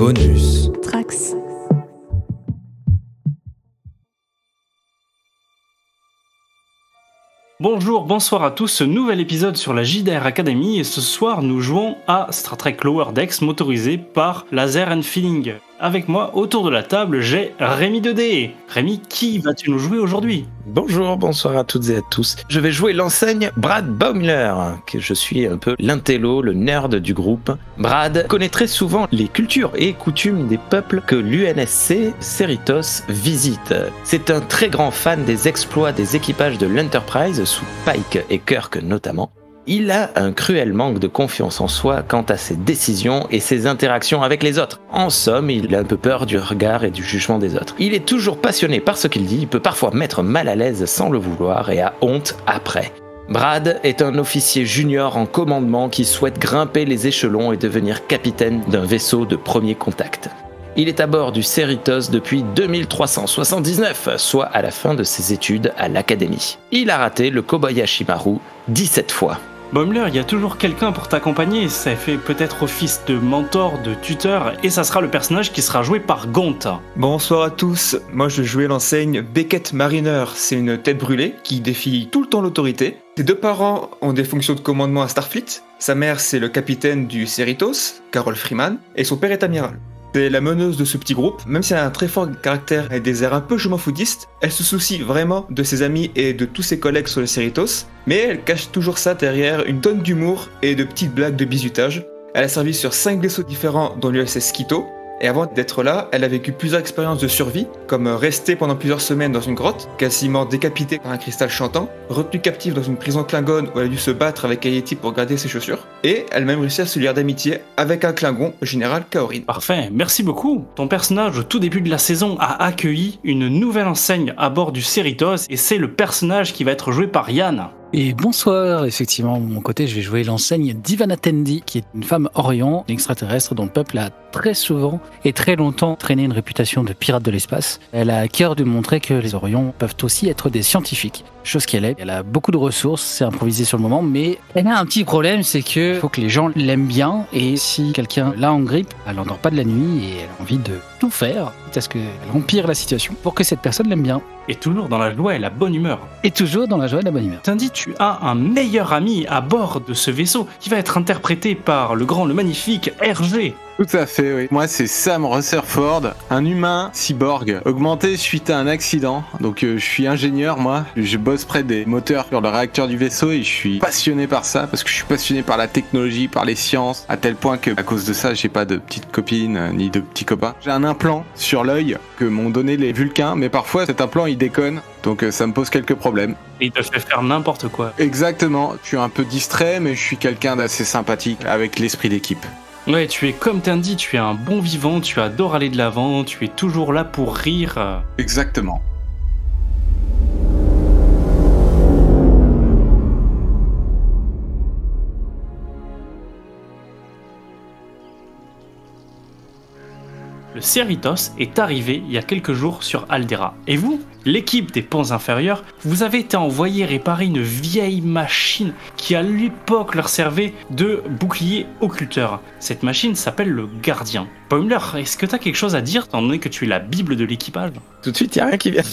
Bonus. Trax. Bonjour, bonsoir à tous, nouvel épisode sur la JDR Academy et ce soir nous jouons à Star Trek Lower Decks motorisé par Laser and Feeling. Avec moi autour de la table j'ai Rémi 2D. Rémi, qui vas-tu nous jouer aujourd'hui ? Bonjour, bonsoir à toutes et à tous. Je vais jouer l'enseigne Brad Baumler, que je suis un peu l'intello, le nerd du groupe. Brad connaît très souvent les cultures et coutumes des peuples que l'UNSC Cerritos visite. C'est un très grand fan des exploits des équipages de l'Enterprise, sous Pike et Kirk notamment. Il a un cruel manque de confiance en soi quant à ses décisions et ses interactions avec les autres. En somme, il a un peu peur du regard et du jugement des autres. Il est toujours passionné par ce qu'il dit, il peut parfois mettre mal à l'aise sans le vouloir et a honte après. Brad est un officier junior en commandement qui souhaite grimper les échelons et devenir capitaine d'un vaisseau de premier contact. Il est à bord du Cerritos depuis 2379, soit à la fin de ses études à l'académie. Il a raté le Kobayashi Maru 17 fois. Baumler, il y a toujours quelqu'un pour t'accompagner, ça fait peut-être office de mentor, de tuteur, et ça sera le personnage qui sera joué par Gont. Bonsoir à tous, moi je jouais l'enseigne Beckett Mariner, c'est une tête brûlée qui défie tout le temps l'autorité. Ses deux parents ont des fonctions de commandement à Starfleet, sa mère c'est le capitaine du Cerritos, Carol Freeman, et son père est amiral. C'est la meneuse de ce petit groupe, même si elle a un très fort caractère et des airs un peu je m'en foutiste, elle se soucie vraiment de ses amis et de tous ses collègues sur le Cerritos, mais elle cache toujours ça derrière une tonne d'humour et de petites blagues de bizutage. Elle a servi sur 5 vaisseaux différents dans l'USS Quito, et avant d'être là, elle a vécu plusieurs expériences de survie, comme rester pendant plusieurs semaines dans une grotte, quasiment décapitée par un cristal chantant, retenue captive dans une prison klingone où elle a dû se battre avec Ayeti pour garder ses chaussures, et elle a même réussi à se lier d'amitié avec un Klingon, le général Kaorin. Parfait, merci beaucoup. Ton personnage au tout début de la saison a accueilli une nouvelle enseigne à bord du Cerritos, et c'est le personnage qui va être joué par Yann. Et bonsoir, effectivement, de mon côté, je vais jouer l'enseigne d'Ivana Tendi, qui est une femme Orient, une extraterrestre dont le peuple a très souvent et très longtemps traîné une réputation de pirate de l'espace. Elle a à cœur de montrer que les Orions peuvent aussi être des scientifiques, chose qu'elle est. Elle a beaucoup de ressources, c'est improvisé sur le moment, mais elle a un petit problème, c'est que faut que les gens l'aiment bien, et si quelqu'un l'a en grippe, elle n'endort pas de la nuit et elle a envie de tout faire, parce qu'elle empire la situation pour que cette personne l'aime bien. Et toujours dans la joie et la bonne humeur. Et toujours dans la joie et la bonne humeur. T'indies, tu as un meilleur ami à bord de ce vaisseau qui va être interprété par le grand, le magnifique RG. Tout à fait, oui. Moi, c'est Sam Rutherford, un humain cyborg augmenté suite à un accident. Donc, je suis ingénieur, moi. Je bosse près des moteurs sur le réacteur du vaisseau et je suis passionné par ça parce que je suis passionné par la technologie, par les sciences, à tel point que, à cause de ça, j'ai pas de petite copine ni de petits copains. J'ai un implant sur l'œil que m'ont donné les Vulcains, mais parfois cet implant il déconne, donc ça me pose quelques problèmes. Et il te fait faire n'importe quoi. Exactement. Je suis un peu distrait, mais je suis quelqu'un d'assez sympathique avec l'esprit d'équipe. Ouais, tu es comme Tandy, tu es un bon vivant, tu adores aller de l'avant, tu es toujours là pour rire. Exactement. Le Cerritos est arrivé il y a quelques jours sur Aldera. Et vous, l'équipe des ponts inférieurs, vous avez été envoyé réparer une vieille machine qui à l'époque leur servait de bouclier occulteur. Cette machine s'appelle le Gardien. Baumler, est-ce que tu as quelque chose à dire, étant donné que tu es la bible de l'équipage ? Tout de suite, il n'y a rien qui vient.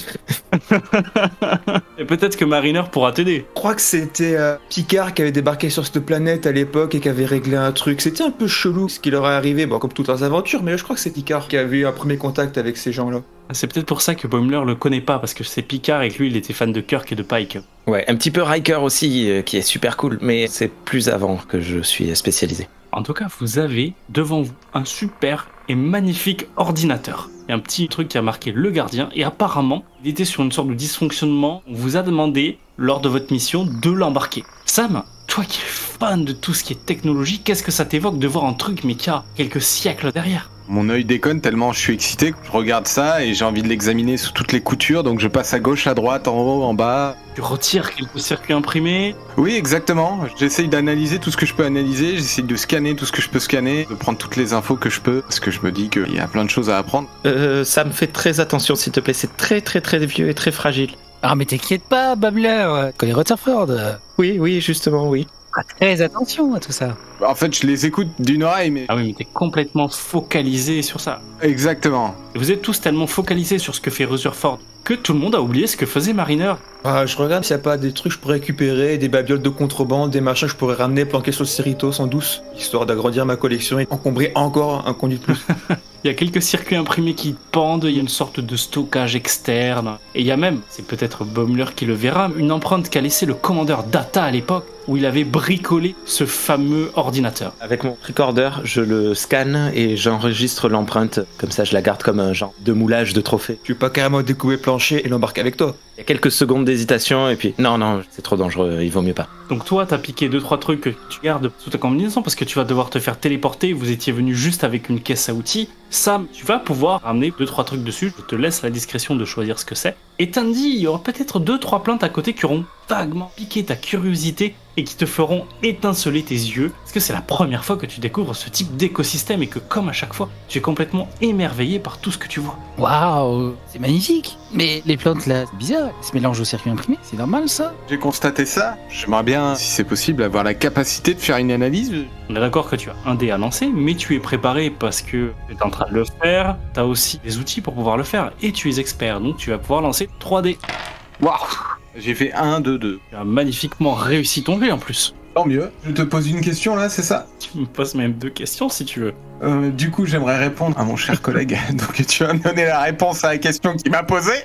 Et peut-être que Mariner pourra t'aider. Je crois que c'était Picard qui avait débarqué sur cette planète à l'époque et qui avait réglé un truc. C'était un peu chelou ce qui leur est arrivé, bon, comme toutes leurs aventures, mais je crois que c'est Picard qui avait eu un premier contact avec ces gens-là. C'est peut-être pour ça que Baumler le connaît pas, parce que c'est Picard et que lui il était fan de Kirk et de Pike. Ouais, un petit peu Riker aussi, qui est super cool, mais c'est plus avant que je suis spécialisé. En tout cas, vous avez devant vous un super et magnifique ordinateur. Il y a un petit truc qui a marqué le Gardien, et apparemment, il était sur une sorte de dysfonctionnement. On vous a demandé, lors de votre mission, de l'embarquer. Sam, toi qui es fan de tout ce qui est technologie, qu'est-ce que ça t'évoque de voir un truc mais qui a quelques siècles derrière ? Mon œil déconne tellement je suis excité. Je regarde ça et j'ai envie de l'examiner sous toutes les coutures, donc je passe à gauche, à droite, en haut, en bas. Tu retires quelques circuits imprimés. Oui, exactement. J'essaye d'analyser tout ce que je peux analyser, j'essaye de scanner tout ce que je peux scanner, de prendre toutes les infos que je peux, parce que je me dis qu'il y a plein de choses à apprendre. Ça me fait très attention, s'il te plaît. C'est très très très vieux et très fragile. Ah mais t'inquiète pas, Babler, connais Rutherford. Oui, justement, oui. Très attention à tout ça. En fait, je les écoute d'une oreille, mais... Ah oui, mais t'es complètement focalisé sur ça. Exactement. Et vous êtes tous tellement focalisés sur ce que fait Rutherford que tout le monde a oublié ce que faisait Mariner. Ah, je regarde s'il n'y a pas des trucs que je pourrais récupérer, des babioles de contrebande, des machins que je pourrais ramener planquer sur le Cerritos en douce, histoire d'agrandir ma collection et encombrer encore un conduit de plus. Il y a quelques circuits imprimés qui pendent, il y a une sorte de stockage externe. Et il y a même, c'est peut-être Baumler qui le verra, une empreinte qu'a laissé le commandeur Data à l'époque, où il avait bricolé ce fameux ordinateur. Avec mon recorder, je le scanne et j'enregistre l'empreinte. Comme ça, je la garde comme un genre de moulage de trophée. Tu veux pas carrément découper le plancher et l'embarquer avec toi? Il y a quelques secondes d'hésitation et puis... Non, c'est trop dangereux, il vaut mieux pas. Donc toi, t'as piqué 2-3 trucs que tu gardes sous ta combinaison parce que tu vas devoir te faire téléporter, vous étiez venu juste avec une caisse à outils. Sam, tu vas pouvoir ramener 2-3 trucs dessus, je te laisse la discrétion de choisir ce que c'est. Et Tandy, il y aura peut-être 2-3 plaintes à côté qui auront vaguement piqué ta curiosité et qui te feront étinceler tes yeux, parce que c'est la première fois que tu découvres ce type d'écosystème et que comme à chaque fois, tu es complètement émerveillé par tout ce que tu vois. Waouh, c'est magnifique. Mais les plantes là, c'est bizarre, elles se mélangent au circuit imprimé, c'est normal ça? J'ai constaté ça. J'aimerais bien, si c'est possible, avoir la capacité de faire une analyse. On est d'accord que tu as un dé à lancer, mais tu es préparé parce que tu es en train de le faire, tu as aussi des outils pour pouvoir le faire, et tu es expert, donc tu vas pouvoir lancer 3 dés. Waouh. J'ai fait 1, 2, 2. Tu as magnifiquement réussi ton jet en plus. Tant mieux. Je te pose une question là, c'est ça? Tu me poses même 2 questions si tu veux. Du coup, j'aimerais répondre à mon cher collègue. Donc tu vas me donner la réponse à la question qu'il m'a posée.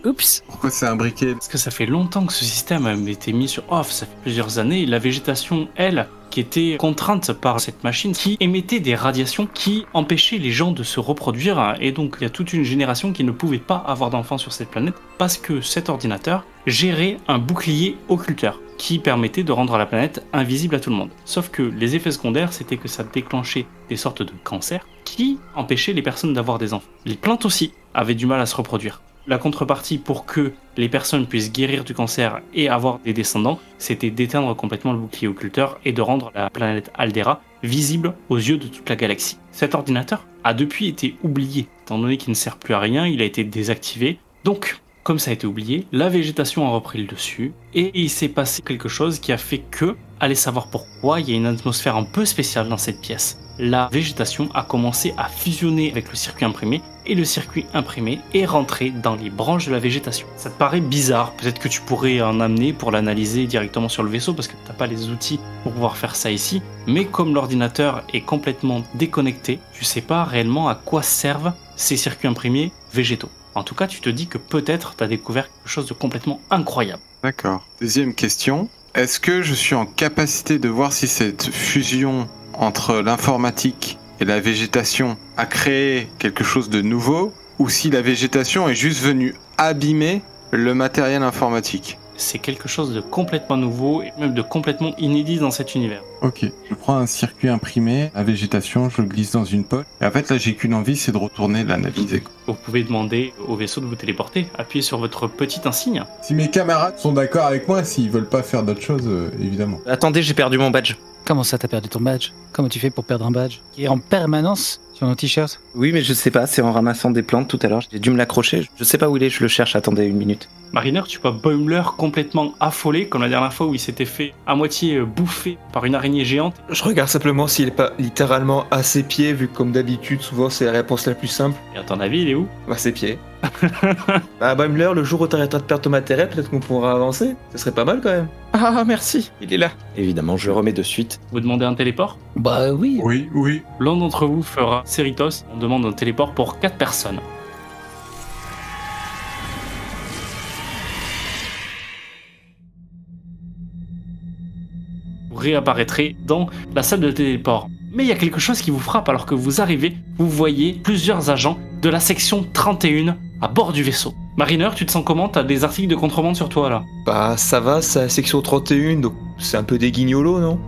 Oups. Pourquoi c'est un briquet? Parce que ça fait longtemps que ce système a été mis sur off, ça fait plusieurs années. La végétation, elle, qui était contrainte par cette machine, qui émettait des radiations qui empêchaient les gens de se reproduire. Et donc il y a toute une génération qui ne pouvait pas avoir d'enfants sur cette planète parce que cet ordinateur gérait un bouclier occulteur qui permettait de rendre la planète invisible à tout le monde. Sauf que les effets secondaires, c'était que ça déclenchait des sortes de cancers qui empêchaient les personnes d'avoir des enfants. Les plantes aussi avaient du mal à se reproduire. La contrepartie pour que les personnes puissent guérir du cancer et avoir des descendants, c'était d'éteindre complètement le bouclier occulteur et de rendre la planète Aldera visible aux yeux de toute la galaxie. Cet ordinateur a depuis été oublié, étant donné qu'il ne sert plus à rien, il a été désactivé. Donc, comme ça a été oublié, la végétation a repris le dessus et il s'est passé quelque chose qui a fait que, allez savoir pourquoi, il y a une atmosphère un peu spéciale dans cette pièce. La végétation a commencé à fusionner avec le circuit imprimé et le circuit imprimé est rentré dans les branches de la végétation. Ça te paraît bizarre, peut-être que tu pourrais en amener pour l'analyser directement sur le vaisseau parce que tu n'as pas les outils pour pouvoir faire ça ici, mais comme l'ordinateur est complètement déconnecté, tu sais pas réellement à quoi servent ces circuits imprimés végétaux. En tout cas, tu te dis que peut-être tu as découvert quelque chose de complètement incroyable. D'accord. Deuxième question. Est-ce que je suis en capacité de voir si cette fusion entre l'informatique et la végétation a créé quelque chose de nouveau ou si la végétation est juste venue abîmer le matériel informatique? C'est quelque chose de complètement nouveau et même de complètement inédit dans cet univers. Ok, je prends un circuit imprimé, la végétation, je le glisse dans une poche. Et en fait, là, j'ai qu'une envie, c'est de retourner l'analyser. Vous pouvez demander au vaisseau de vous téléporter. Appuyez sur votre petit insigne. Si mes camarades sont d'accord avec moi, s'ils veulent pas faire d'autres choses, évidemment. Attendez, j'ai perdu mon badge. Comment ça, t'as perdu ton badge? Comment tu fais pour perdre un badge qui est en permanence sur nos t-shirts? Oui, mais je sais pas, c'est en ramassant des plantes tout à l'heure. J'ai dû me l'accrocher. Je sais pas où il est, je le cherche. Attendez une minute. Mariner, tu vois Baumler complètement affolé, comme la dernière fois où il s'était fait à moitié bouffer par une araignée géante. Je regarde simplement s'il est pas littéralement à ses pieds, vu que comme d'habitude, souvent c'est la réponse la plus simple. Et à ton avis, il est où? À ses pieds. Bah, Baumler, le jour où t'arrêteras de perdre ton matériel, peut-être qu'on pourra avancer. Ce serait pas mal quand même. Ah, merci, il est là. Évidemment, je le remets de suite. Vous demandez un téléport? Bah oui. Oui. L'un d'entre vous fera Cerritos. On demande un téléport pour 4 personnes. Vous réapparaîtrez dans la salle de téléport. Mais il y a quelque chose qui vous frappe alors que vous arrivez, vous voyez plusieurs agents de la section 31 à bord du vaisseau. Mariner, tu te sens comment? T'as des articles de contrebande sur toi là? Bah, ça va, c'est la section 31, donc c'est un peu des guignolos, non?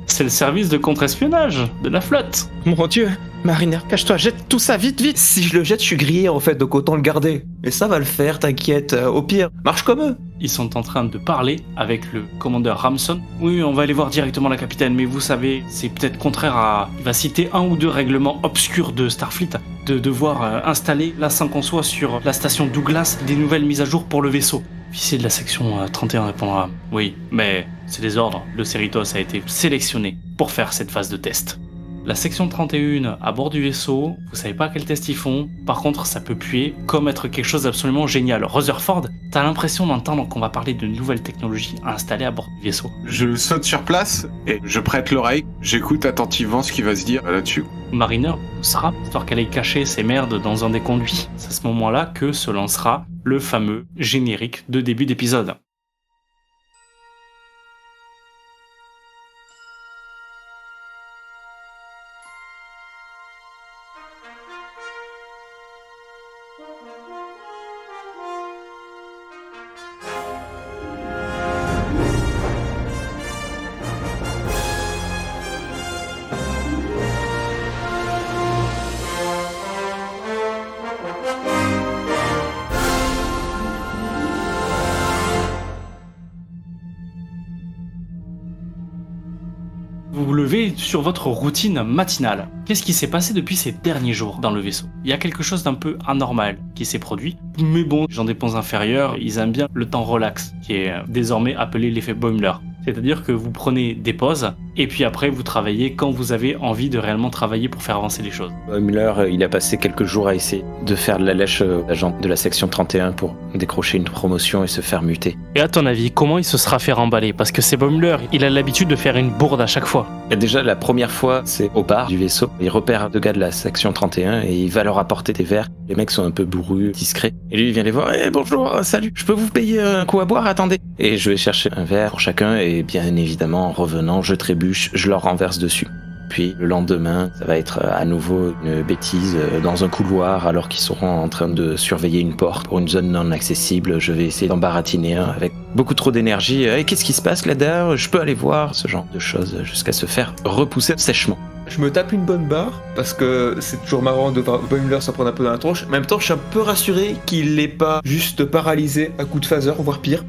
C'est le service de contre-espionnage de la flotte. Mon Dieu, Mariner, cache-toi, jette tout ça vite, vite. Si je le jette, je suis grillé en fait, donc autant le garder. Et ça va le faire, t'inquiète. Au pire, marche comme eux. Ils sont en train de parler avec le commandeur Ramson. Oui, on va aller voir directement la capitaine, mais vous savez, c'est peut-être contraire à... Il va citer 1 ou 2 règlements obscurs de Starfleet, de devoir installer, là sans qu'on soit sur la station Douglas, des nouvelles mises à jour pour le vaisseau. L'officier de la section 31 répondra « Oui, mais c'est des ordres. Le Cerritos a été sélectionné pour faire cette phase de test. » La section 31 à bord du vaisseau, vous savez pas quel test ils font, par contre ça peut puer comme être quelque chose d'absolument génial. Rutherford, t'as l'impression d'entendre qu'on va parler de nouvelles technologies installées à bord du vaisseau. Je saute sur place et je prête l'oreille. J'écoute attentivement ce qui va se dire là-dessus. Mariner poussera, histoire qu'elle ait caché ses merdes dans un des conduits. C'est à ce moment-là que se lancera le fameux générique de début d'épisode. Vous vous levez sur votre routine matinale. Qu'est-ce qui s'est passé depuis ces derniers jours dans le vaisseau? Il y a quelque chose d'un peu anormal qui s'est produit. Mais bon, les gens des ponts inférieurs, ils aiment bien le temps relax, qui est désormais appelé l'effet Boimler. C'est-à-dire que vous prenez des pauses, et puis après vous travaillez quand vous avez envie de réellement travailler pour faire avancer les choses. Boimler, il a passé quelques jours à essayer de faire de la lèche d'agent de la section 31 pour décrocher une promotion et se faire muter. Et à ton avis, comment il se sera fait remballer? Parce que c'est Boimler, il a l'habitude de faire une bourde à chaque fois. Et déjà, la première fois, c'est au bar du vaisseau. Il repère deux gars de la section 31 et il va leur apporter des verres. Les mecs sont un peu bourrus, discrets. Et lui, il vient les voir. « bonjour, salut, je peux vous payer un coup à boire? Attendez !» Et je vais chercher un verre pour chacun et bien évidemment, en revenant, je trébuche, je leur renverse dessus. Puis le lendemain, ça va être à nouveau une bêtise dans un couloir alors qu'ils seront en train de surveiller une porte pour une zone non accessible. Je vais essayer d'en baratiner un avec beaucoup trop d'énergie. Et qu'est-ce qui se passe là-dedans? Je peux aller voir, ce genre de choses jusqu'à se faire repousser sèchement. Je me tape une bonne barre parce que c'est toujours marrant de voir Boimler s'en prendre un peu dans la tronche. En même temps, je suis un peu rassuré qu'il n'est pas juste paralysé à coup de phaser, voire pire.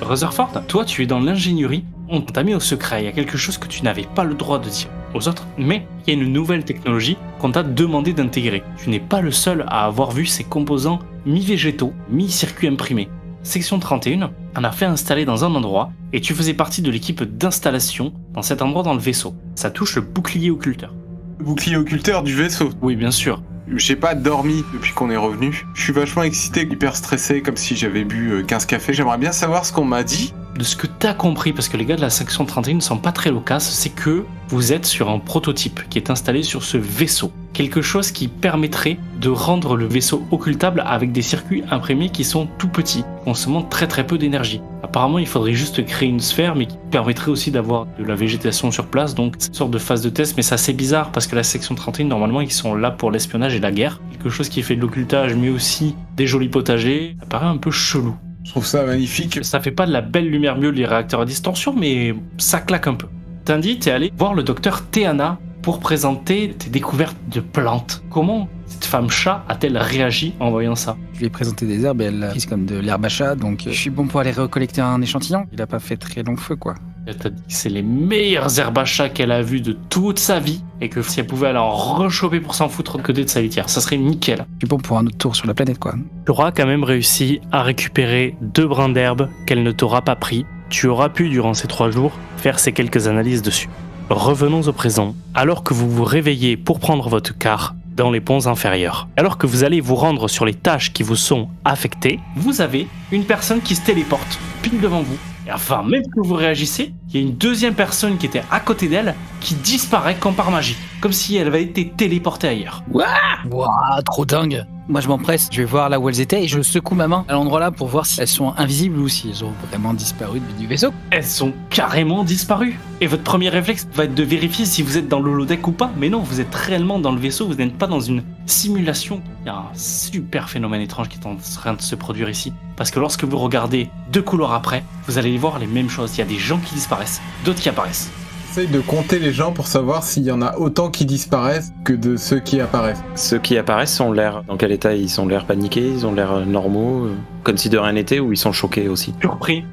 Rutherford, toi tu es dans l'ingénierie, on t'a mis au secret, il y a quelque chose que tu n'avais pas le droit de dire aux autres, mais il y a une nouvelle technologie qu'on t'a demandé d'intégrer. Tu n'es pas le seul à avoir vu ces composants mi-végétaux, mi-circuits imprimés. Section 31 en a fait installer dans un endroit et tu faisais partie de l'équipe d'installation dans cet endroit dans le vaisseau. Ça touche le bouclier occulteur. Le bouclier occulteur du vaisseau. Oui, bien sûr. J'ai pas dormi depuis qu'on est revenu. Je suis vachement excité, hyper stressé, comme si j'avais bu 15 cafés. J'aimerais bien savoir ce qu'on m'a dit. De ce que t'as compris, parce que les gars de la section 31 ne sont pas très loquaces, c'est que vous êtes sur un prototype qui est installé sur ce vaisseau. Quelque chose qui permettrait de rendre le vaisseau occultable avec des circuits imprimés qui sont tout petits, consommant très peu d'énergie. Apparemment, il faudrait juste créer une sphère, mais qui permettrait aussi d'avoir de la végétation sur place, donc c'est une sorte de phase de test, mais c'est assez bizarre, parce que la section 31, normalement, ils sont là pour l'espionnage et la guerre. Quelque chose qui fait de l'occultage, mais aussi des jolis potagers, ça paraît un peu chelou. Je trouve ça magnifique. Ça fait pas de la belle lumière bleue les réacteurs à distorsion, mais ça claque un peu. T'indies, t'es allé voir le docteur Théana pour présenter tes découvertes de plantes. Comment cette femme chat a-t-elle réagi en voyant ça? Je lui ai présenté des herbes et elle l'a prise comme de l'herbe à chat, donc je suis bon pour aller recollecter un échantillon. Il a pas fait très long feu, quoi. Elle t'a dit que c'est les meilleures herbes à chat qu'elle a vues de toute sa vie et que si elle pouvait aller en rechoper pour s'en foutre de côté de sa litière, ça serait nickel. Je suis bon pour un autre tour sur la planète, quoi. Tu auras quand même réussi à récupérer 2 brins d'herbe qu'elle ne t'aura pas pris. Tu auras pu, durant ces 3 jours, faire ces quelques analyses dessus. Revenons au présent. Alors que vous vous réveillez pour prendre votre car dans les ponts inférieurs, alors que vous allez vous rendre sur les tâches qui vous sont affectées, vous avez une personne qui se téléporte pile devant vous. Et enfin, même que vous réagissez, il y a une deuxième personne qui était à côté d'elle qui disparaît comme par magie, comme si elle avait été téléportée ailleurs. Ouah, trop dingue. Moi, je m'empresse, je vais voir là où elles étaient et je secoue ma main à l'endroit là pour voir si elles sont invisibles ou si elles ont vraiment disparu du vaisseau. Elles sont carrément disparues. Et votre premier réflexe va être de vérifier si vous êtes dans l'holodeck ou pas. Mais non, vous êtes réellement dans le vaisseau, vous n'êtes pas dans une simulation. Il y a un super phénomène étrange qui est en train de se produire ici. Parce que lorsque vous regardez 2 couloirs après, vous allez voir les mêmes choses. Il y a des gens qui disparaissent, d'autres qui apparaissent. J'essaye de compter les gens pour savoir s'il y en a autant qui disparaissent que de ceux qui apparaissent. Ceux qui apparaissent ont l'air... Dans quel état? Ils ont l'air paniqués, ils ont l'air normaux, comme si de rien n'était, ou ils sont choqués aussi? Surpris.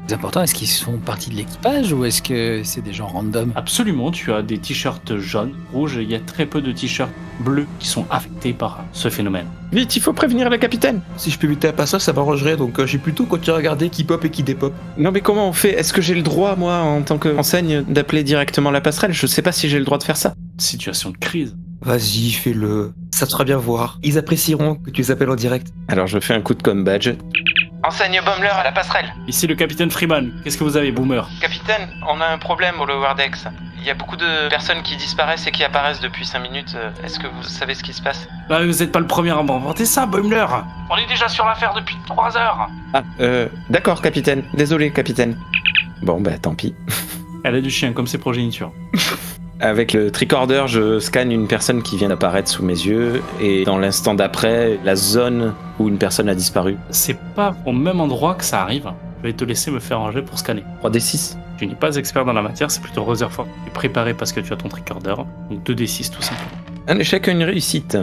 C'est important, est-ce qu'ils font partie de l'équipage ou est-ce que c'est des gens random? Absolument, tu as des t-shirts jaunes, rouges, il y a très peu de t-shirts bleus qui sont affectés par ce phénomène. Vite, il faut prévenir le capitaine. Si je peux éviter un passage, ça m'arrangerait, donc j'ai plutôt continué à regarder qui pop et qui dépop. Non mais comment on fait? Est-ce que j'ai le droit, moi, en tant qu'enseigne, d'appeler directement la passerelle? Je sais pas si j'ai le droit de faire ça. Situation de crise. Vas-y, fais-le. Ça te fera bien voir. Ils apprécieront que tu les appelles en direct. Alors je fais un coup de com badge. Enseigne Bommler à la passerelle. Ici le capitaine Freeman, qu'est-ce que vous avez, boomer? Capitaine, on a un problème au Lower Decks. Il y a beaucoup de personnes qui disparaissent et qui apparaissent depuis 5 minutes. Est-ce que vous savez ce qui se passe? Bah, vous êtes pas le premier à m'inventer ça, Boimler. On est déjà sur l'affaire depuis 3 heures. Ah, d'accord, capitaine. Désolé, capitaine. Bon, bah tant pis. Elle a du chien, comme ses progénitures. Avec le tricorder, je scanne une personne qui vient d'apparaître sous mes yeux, et dans l'instant d'après, la zone où une personne a disparu. C'est pas au même endroit que ça arrive. Je vais te laisser me faire un jet pour scanner. 3d6. Tu n'es pas expert dans la matière, c'est plutôt Rutherford. Tu es préparé parce que tu as ton tricorder, donc 2d6 tout simplement. Un échec, une réussite.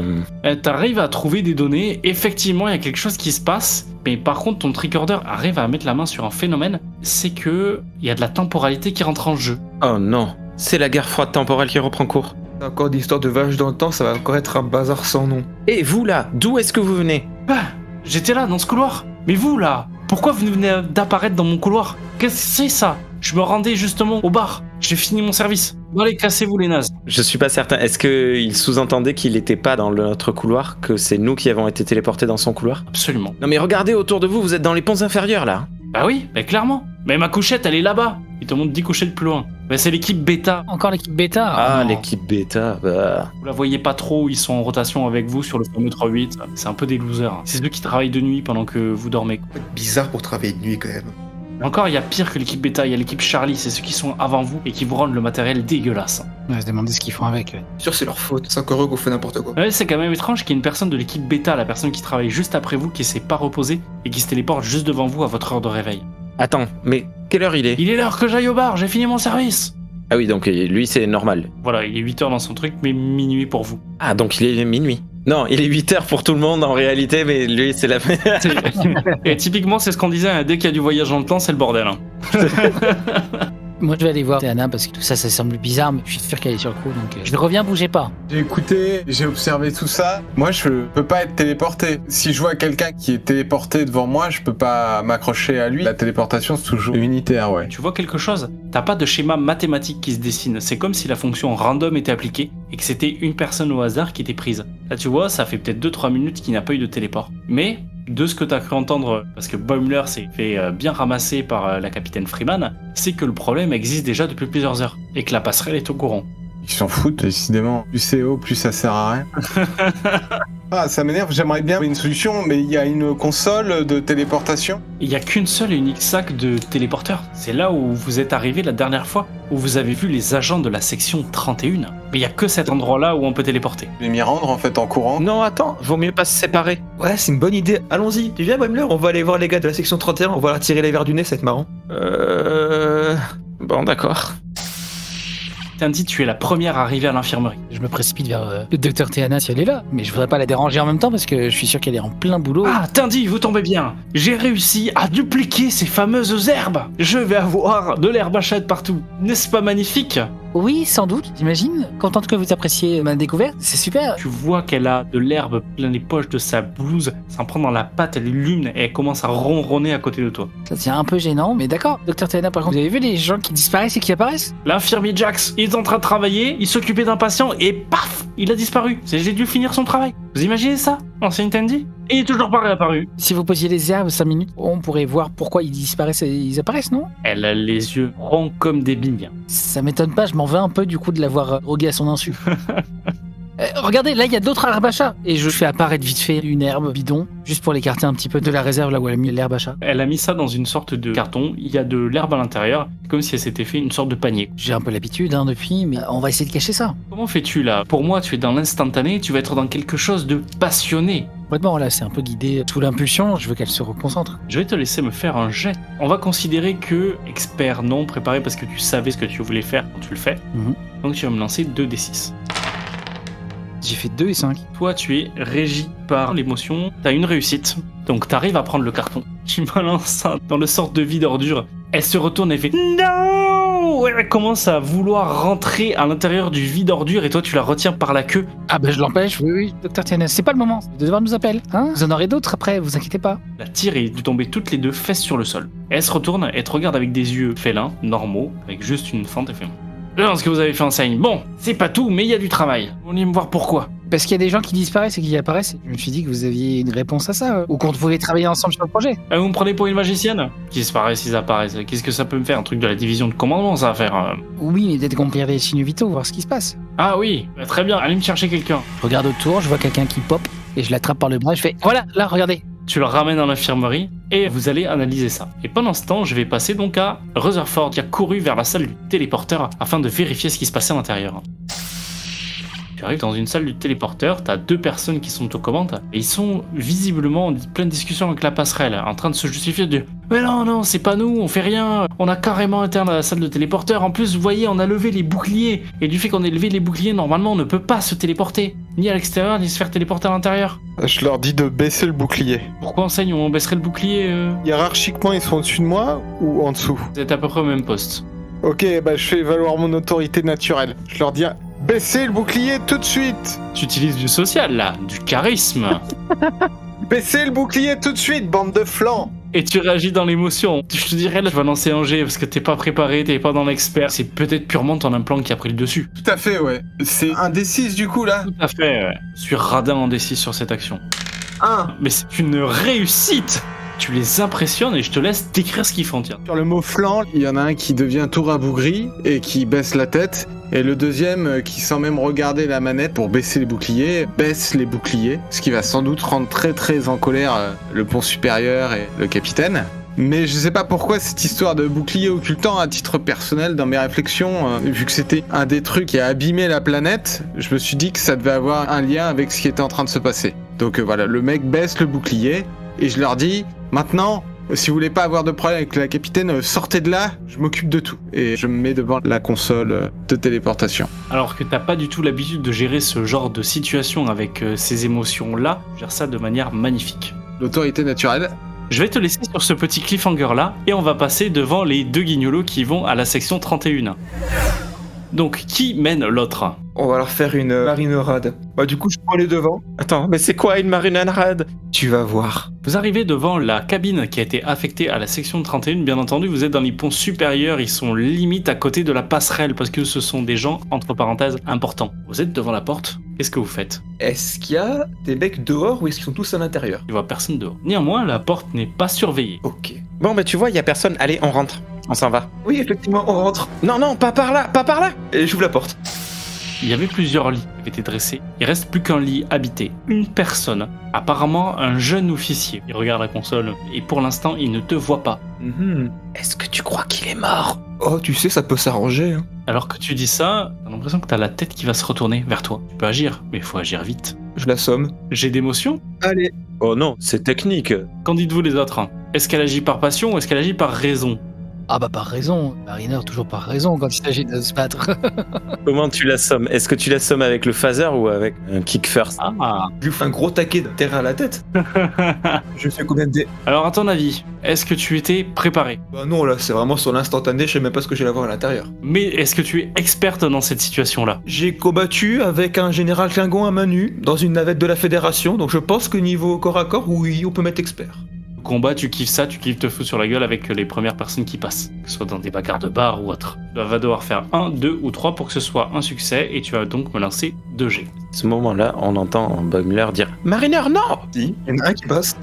T'arrives à trouver des données, effectivement il y a quelque chose qui se passe, mais par contre ton tricorder arrive à mettre la main sur un phénomène, c'est que il y a de la temporalité qui rentre en jeu. Oh non, c'est la guerre froide temporelle qui reprend cours. Encore d'histoires de vaches dans le temps, ça va encore être un bazar sans nom. Et vous là, d'où est-ce que vous venez? Bah, j'étais là dans ce couloir. Mais vous là, pourquoi vous venez d'apparaître dans mon couloir? Qu'est-ce que c'est ça? Je me rendais justement au bar. J'ai fini mon service. Bon allez, cassez-vous les nazes. Je suis pas certain. Est-ce qu'il sous-entendait qu'il était pas dans notre couloir, que c'est nous qui avons été téléportés dans son couloir? Absolument. Non mais regardez autour de vous, vous êtes dans les ponts inférieurs là. Bah oui, mais clairement. Mais ma couchette, elle est là-bas. Il te montre 10 couchettes plus loin. Bah c'est l'équipe bêta. Encore l'équipe bêta? Ah, non. l'équipe bêta, bah... Vous la voyez pas trop, ils sont en rotation avec vous sur le fameux 3-8. C'est un peu des losers. C'est ceux qui travaillent de nuit pendant que vous dormez. Bizarre pour travailler de nuit quand même. Et encore, il y a pire que l'équipe bêta, il y a l'équipe Charlie, c'est ceux qui sont avant vous et qui vous rendent le matériel dégueulasse. On va se demander ce qu'ils font avec. Sûr, c'est leur faute. C'est encore eux qu'on fait n'importe quoi. Ouais, c'est quand même étrange qu'il y ait une personne de l'équipe bêta, la personne qui travaille juste après vous, qui s'est pas reposée et qui se téléporte juste devant vous à votre heure de réveil. Attends, mais quelle heure il est? Il est l'heure que j'aille au bar, j'ai fini mon service. Ah oui, donc lui c'est normal. Voilà, il est 8h dans son truc, mais minuit pour vous. Ah, donc il est minuit. Non, il est 8h pour tout le monde en réalité, mais lui c'est la... Et typiquement, c'est ce qu'on disait, hein, dès qu'il y a du voyage dans le temps, c'est le bordel. Hein. Moi je vais aller voir Théana parce que tout ça, ça semble bizarre, mais je suis sûr qu'elle est sur le coup, donc je reviens, bougez pas. J'ai écouté, j'ai observé tout ça. Moi, je peux pas être téléporté. Si je vois quelqu'un qui est téléporté devant moi, je peux pas m'accrocher à lui. La téléportation, c'est toujours unitaire, ouais. Tu vois quelque chose? T'as pas de schéma mathématique qui se dessine. C'est comme si la fonction random était appliquée et que c'était une personne au hasard qui était prise. Là, tu vois, ça fait peut-être 2-3 minutes qu'il n'a pas eu de téléport. Mais de ce que t'as cru entendre, parce que Boimler s'est fait bien ramasser par la capitaine Freeman, c'est que le problème existe déjà depuis plusieurs heures et que la passerelle est au courant. Ils s'en foutent, décidément. Plus c'est haut, plus ça sert à rien. Ah, ça m'énerve, j'aimerais bien une solution, mais il y a une console de téléportation. Il n'y a qu'une seule et unique sac de téléporteurs. C'est là où vous êtes arrivé la dernière fois, où vous avez vu les agents de la section 31. Mais il n'y a que cet endroit-là où on peut téléporter. Je vais m'y rendre, en fait, en courant. Non, attends, vaut mieux pas se séparer. Ouais, c'est une bonne idée. Allons-y. Tu viens, Boimler? On va aller voir les gars de la section 31. On va leur tirer les verres du nez, ça va être marrant. Bon, d'accord. Tandy, tu es la première arrivée à l'infirmerie. Je me précipite vers le docteur Théana si elle est là, mais je voudrais pas la déranger en même temps parce que je suis sûr qu'elle est en plein boulot. Ah, Tandy, vous tombez bien. J'ai réussi à dupliquer ces fameuses herbes. Je vais avoir de l'herbe à chat partout. N'est-ce pas magnifique? Oui, sans doute, j'imagine. Contente que vous appréciez ma découverte, c'est super. Tu vois qu'elle a de l'herbe plein les poches de sa blouse, s'en prend dans la patte, elle illumine et elle commence à ronronner à côté de toi. Ça tient un peu gênant, mais d'accord. Docteur Théana, par contre, vous avez vu les gens qui disparaissent et qui apparaissent? L'infirmier Jax, il est en train de travailler, il s'occupait d'un patient et paf, il a disparu. J'ai dû finir son travail. Vous imaginez ça, ancienne Tandy? Et il est toujours pas réapparu. Si vous posiez les herbes 5 minutes, on pourrait voir pourquoi ils disparaissent et ils apparaissent, non? Elle a les yeux ronds comme des billes. Ça m'étonne pas, je m'en veux un peu du coup de l'avoir drogué à son insu. Regardez, là il y a d'autres herbes à chat. Et je fais apparaître vite fait une herbe bidon, juste pour l'écarter un petit peu de la réserve là où elle a mis l'herbe à chat. Elle a mis ça dans une sorte de carton, il y a de l'herbe à l'intérieur, comme si elle s'était fait une sorte de panier. J'ai un peu l'habitude depuis, mais on va essayer de cacher ça. Comment fais-tu là? Pour moi, tu es dans l'instantané, tu vas être dans quelque chose de passionné. Complètement, là c'est un peu guidé sous l'impulsion, je veux qu'elle se reconcentre. Je vais te laisser me faire un jet. On va considérer que expert non préparé parce que tu savais ce que tu voulais faire quand tu le fais. Donc tu vas me lancer 2d6. J'ai fait 2 et 5. Toi, tu es régi par l'émotion, t'as une réussite, donc t'arrives à prendre le carton. Tu balances ça dans le sorte de vide ordure Elle se retourne et fait non. Elle commence à vouloir rentrer à l'intérieur du vide ordure et toi tu la retiens par la queue. Ah ben je l'empêche, oui, docteur Tiana, c'est pas le moment. Le devoir nous appelle, hein. Vous en aurez d'autres après, vous inquiétez pas. La tire et vous tombez toutes les deux fesses sur le sol. Elle se retourne et te regarde avec des yeux félins, normaux, avec juste une fente et fait ce que vous avez fait enseigne. Bon, c'est pas tout, mais il y a du travail. On vient me voir pourquoi. Parce qu'il y a des gens qui disparaissent et qui apparaissent. Je me suis dit que vous aviez une réponse à ça, ou qu'on pouvait travailler ensemble sur le projet. Vous me prenez pour une magicienne? Qui disparaissent, ils apparaissent. Qu'est-ce que ça peut me faire? Un truc de la division de commandement, ça va faire. Oui, mais peut-être qu'on peut regarder les signes vitaux, voir ce qui se passe. Ah oui, très bien, allez me chercher quelqu'un. Je regarde autour, je vois quelqu'un qui pop, et je l'attrape par le bras, je fais voilà, là, regardez. Tu le ramènes dans l'infirmerie et vous allez analyser ça. Et pendant ce temps, je vais passer donc à Rutherford qui a couru vers la salle du téléporteur afin de vérifier ce qui se passait à l'intérieur. Tu arrives dans une salle du téléporteur, t'as deux personnes qui sont aux commandes et ils sont visiblement en pleine discussion avec la passerelle, en train de se justifier de « Mais non, c'est pas nous, on fait rien, on a carrément interne à la salle de téléporteur, en plus vous voyez, on a levé les boucliers, et du fait qu'on ait levé les boucliers, normalement on ne peut pas se téléporter, ni à l'extérieur, ni se faire téléporter à l'intérieur. » Je leur dis de baisser le bouclier. Pourquoi enseigne on baisserait le bouclier Hiérarchiquement, ils sont au-dessus de moi ou en dessous? Vous êtes à peu près au même poste. Ok, bah je fais valoir mon autorité naturelle. Je leur dis baissez le bouclier tout de suite. Tu utilises du social là, du charisme. Baissez le bouclier tout de suite, bande de flancs. Et tu réagis dans l'émotion. Je te dirais là, je vais lancer un jet parce que t'es pas préparé, t'es pas dans l'expert. C'est peut-être purement ton implant qui a pris le dessus. Tout à fait, ouais. C'est un D6 du coup là. Tout à fait, ouais. Je suis radin en D6 sur cette action. 1. Mais c'est une réussite. Tu les impressionnes et je te laisse décrire ce qu'ils font, tiens. Sur le mot flanc, il y en a un qui devient tout rabougri et qui baisse la tête. Et le deuxième qui, sans même regarder la manette pour baisser les boucliers, baisse les boucliers. Ce qui va sans doute rendre très très en colère le pont supérieur et le capitaine. Mais je sais pas pourquoi cette histoire de bouclier occultant, à titre personnel, dans mes réflexions, vu que c'était un des trucs qui a abîmé la planète, je me suis dit que ça devait avoir un lien avec ce qui était en train de se passer. Donc voilà, le mec baisse le bouclier et je leur dis, maintenant, si vous voulez pas avoir de problème avec la capitaine, sortez de là, je m'occupe de tout. Et je me mets devant la console de téléportation. Alors que t'as pas du tout l'habitude de gérer ce genre de situation avec ces émotions-là, tu gères ça de manière magnifique. L'autorité naturelle. Je vais te laisser sur ce petit cliffhanger-là, et on va passer devant les deux guignolos qui vont à la section 31. Donc, qui mène l'autre? On va leur faire une marinerade. Bah du coup, je prends les devants. Attends, mais c'est quoi une marinade? Tu vas voir. Vous arrivez devant la cabine qui a été affectée à la section 31, bien entendu, vous êtes dans les ponts supérieurs, ils sont limite à côté de la passerelle, parce que ce sont des gens, entre parenthèses, importants. Vous êtes devant la porte, qu'est-ce que vous faites? Est-ce qu'il y a des mecs dehors ou est-ce qu'ils sont tous à l'intérieur? Il voit personne dehors. Néanmoins, la porte n'est pas surveillée. Ok. Bon, bah tu vois, il y a personne. Allez, on rentre. On s'en va. Oui, effectivement, on rentre. Non, pas par là, pas par là. Et j'ouvre la porte. Il y avait plusieurs lits qui avaient été dressés. Il reste plus qu'un lit habité. Une personne, apparemment un jeune officier. Il regarde la console et pour l'instant, il ne te voit pas. Est-ce que tu crois qu'il est mort? Oh, tu sais, ça peut s'arranger. Hein. Alors que tu dis ça, t'as l'impression que t'as la tête qui va se retourner vers toi. Tu peux agir, mais il faut agir vite. Je l'assomme. J'ai d'émotion? Allez. Oh non, c'est technique. Qu'en dites-vous les autres? Est-ce qu'elle agit par passion ou est-ce qu'elle agit par raison? Ah bah par raison, Mariner toujours par raison quand il s'agit de se battre. Comment tu l'assommes? Est-ce que tu l'assommes avec le phaser ou avec un kick first? Ah. Je lui fais un gros taquet de terre à la tête. Je fais combien de dés? Alors à ton avis, est-ce que tu étais préparé? Bah non, là, c'est vraiment sur l'instantané, je sais même pas ce que j'ai à voir à l'intérieur. Mais est-ce que tu es experte dans cette situation-là? J'ai combattu avec un général Klingon à main nue dans une navette de la Fédération, donc je pense que niveau corps à corps, oui, on peut mettre expert. Combat, tu kiffes ça, tu kiffes te foutre sur la gueule avec les premières personnes qui passent, que ce soit dans des bagarres de bar ou autre. Tu vas devoir faire 1, 2 ou 3 pour que ce soit un succès et tu vas donc me lancer 2 G. À ce moment-là, on entend Bumler dire Mariner, non! Si, il y en a un qui passe.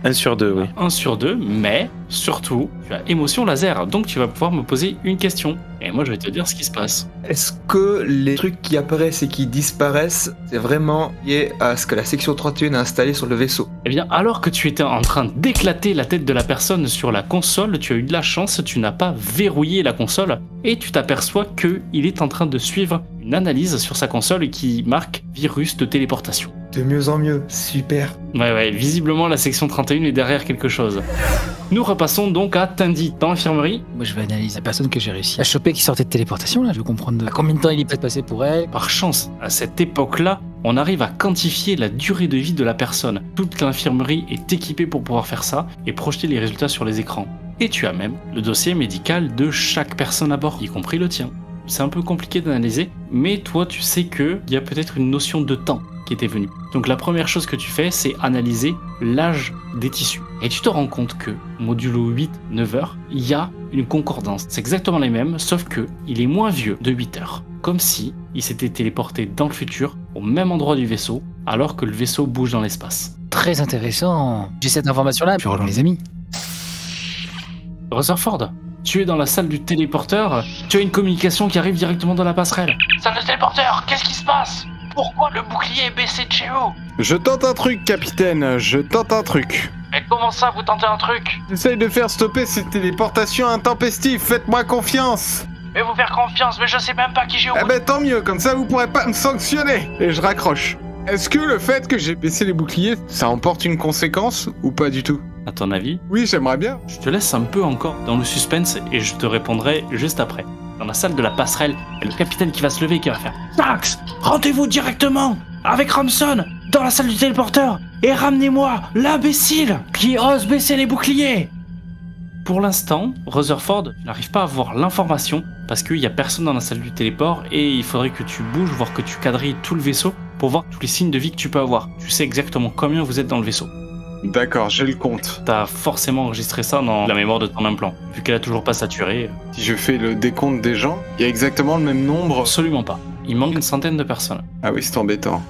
1 sur 2, oui. 1 sur 2, mais surtout, tu as émotion laser, donc tu vas pouvoir me poser une question. Et moi, je vais te dire ce qui se passe. Est-ce que les trucs qui apparaissent et qui disparaissent, c'est vraiment lié à ce que la section 31 a installé sur le vaisseau? Eh bien, alors que tu étais en train d'éclater la tête de la personne sur la console, tu as eu de la chance, tu n'as pas verrouillé la console, et tu t'aperçois qu'il est en train de suivre une analyse sur sa console qui marque virus de téléportation. De mieux en mieux, super. Ouais, visiblement la section 31 est derrière quelque chose. Nous repassons donc à Tandy, dans l'infirmerie. Moi je vais analyser la personne que j'ai réussi à choper qui sortait de téléportation là, je veux comprendre combien de temps il est peut-être passé pour elle. Par chance, à cette époque-là, on arrive à quantifier la durée de vie de la personne. Toute l'infirmerie est équipée pour pouvoir faire ça et projeter les résultats sur les écrans. et tu as même le dossier médical de chaque personne à bord, y compris le tien. C'est un peu compliqué d'analyser, mais toi tu sais qu'il y a peut-être une notion de temps qui était venue. Donc la première chose que tu fais, c'est analyser l'âge des tissus. Et tu te rends compte que, modulo 8-9 heures, il y a une concordance. C'est exactement les mêmes, sauf que il est moins vieux de 8 heures. Comme si il s'était téléporté dans le futur, au même endroit du vaisseau, alors que le vaisseau bouge dans l'espace. Très intéressant. J'ai cette information-là, puis rejoins les amis. Rutherford, tu es dans la salle du téléporteur, tu as une communication qui arrive directement dans la passerelle. Salle de téléporteur, qu'est-ce qui se passe? Pourquoi le bouclier est baissé de chez vous? Je tente un truc, capitaine, je tente un truc. Mais comment ça, vous tentez un truc? J'essaye de faire stopper ces téléportations intempestives, faites-moi confiance. Mais vous faire confiance, mais je sais même pas qui j'ai au Eh ben tant mieux, comme ça vous pourrez pas me sanctionner. Et je raccroche. Est-ce que le fait que j'ai baissé les boucliers, ça emporte une conséquence ou pas du tout? À ton avis? Oui, j'aimerais bien. Je te laisse un peu encore dans le suspense et je te répondrai juste après. Dans la salle de la passerelle, il y a le capitaine qui va se lever et qui va faire Dax, rendez-vous directement avec Ramson dans la salle du téléporteur et ramenez-moi l'imbécile qui ose baisser les boucliers. Pour l'instant, Rutherford n'arrive pas à avoir l'information parce qu'il n'y a personne dans la salle du téléport et il faudrait que tu bouges, voire que tu quadrilles tout le vaisseau pour voir tous les signes de vie que tu peux avoir. Tu sais exactement combien vous êtes dans le vaisseau. D'accord, j'ai le compte. T'as forcément enregistré ça dans la mémoire de ton implant, vu qu'elle a toujours pas saturé. Si je fais le décompte des gens, il y a exactement le même nombre. Absolument pas. Il manque une centaine de personnes. Ah oui, c'est embêtant.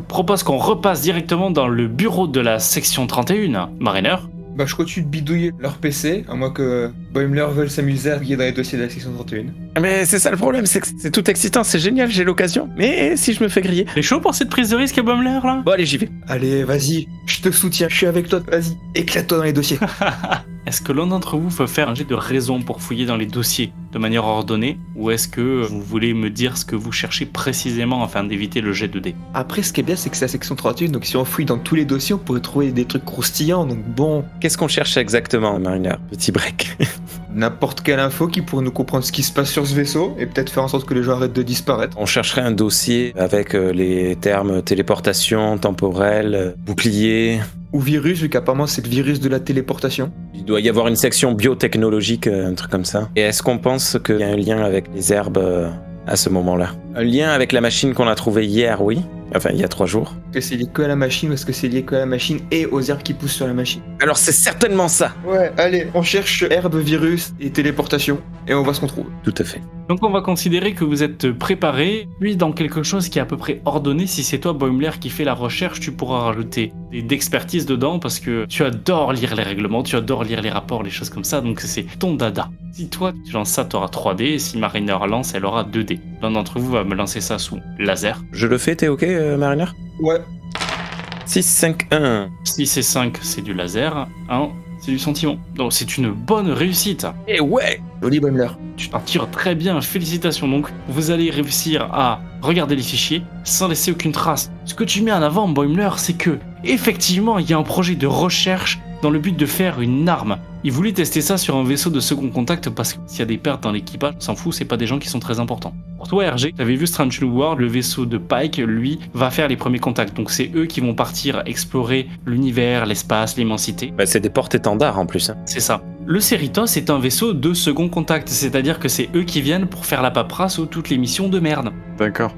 Propose qu'on repasse directement dans le bureau de la section 31. Mariner. Bah, je continue de bidouiller leur PC, à moins que Boimler veuille s'amuser à fouiller dans les dossiers de la section 31. Mais c'est ça le problème, c'est que c'est tout excitant, c'est génial, j'ai l'occasion. Mais si je me fais griller... T'es chaud pour cette prise de risque à Baumler, là? Bon allez, j'y vais. Allez, vas-y, je te soutiens, je suis avec toi, vas-y, éclate-toi dans les dossiers. Est-ce que l'un d'entre vous veut faire un jet de raison pour fouiller dans les dossiers de manière ordonnée, ou est-ce que vous voulez me dire ce que vous cherchez précisément afin d'éviter le jet de dés? Après, ce qui est bien, c'est que c'est la section 31, donc si on fouille dans tous les dossiers, on pourrait trouver des trucs croustillants, donc bon... Qu'est-ce qu'on cherche exactement, Mariner? Petit break. N'importe quelle info qui pourrait nous comprendre ce qui se passe sur ce vaisseau, et peut-être faire en sorte que les gens arrêtent de disparaître. On chercherait un dossier avec les termes téléportation, temporelle, bouclier... Ou virus, vu qu'apparemment c'est le virus de la téléportation. Il doit y avoir une section biotechnologique, un truc comme ça. Et est-ce qu'on pense qu'il y a un lien avec les herbes à ce moment-là? Un lien avec la machine qu'on a trouvée hier, oui. Enfin, il y a 3 jours. Est-ce que c'est lié que à la machine ou est-ce que c'est lié que à la machine et aux herbes qui poussent sur la machine? Alors c'est certainement ça. Ouais, allez, on cherche herbes, virus et téléportation et on voit ce qu'on trouve. Tout à fait. Donc on va considérer que vous êtes préparé, lui dans quelque chose qui est à peu près ordonné. Si c'est toi, Boimler, qui fait la recherche, tu pourras rajouter d'expertise dedans parce que tu adores lire les règlements, tu adores lire les rapports, les choses comme ça, donc c'est ton dada. Si toi tu lances ça, tu auras 3D, et si Mariner lance, elle aura 2D. L'un d'entre vous va me lancer ça sous laser. Je le fais, t'es ok, Mariner? Ouais. 6, 5, 1. 6 et 5, c'est du laser. 1, c'est du sentiment. Donc c'est une bonne réussite. Et ouais. Joli Boimler. Tu t'en tires très bien, félicitations. Donc vous allez réussir à regarder les fichiers sans laisser aucune trace. Ce que tu mets en avant, Boimler, c'est que effectivement il y a un projet de recherche dans le but de faire une arme. Il voulait tester ça sur un vaisseau de second contact parce que s'il y a des pertes dans l'équipage, on s'en fout, c'est pas des gens qui sont très importants. Pour toi, RG, t'avais vu Strange New World, le vaisseau de Pike, lui, va faire les premiers contacts. Donc c'est eux qui vont partir explorer l'univers, l'espace, l'immensité. Bah, c'est des porte-étendards en plus. C'est ça. Le Cerritos est un vaisseau de second contact, c'est-à-dire que c'est eux qui viennent pour faire la paperasse ou toutes les missions de merde. D'accord.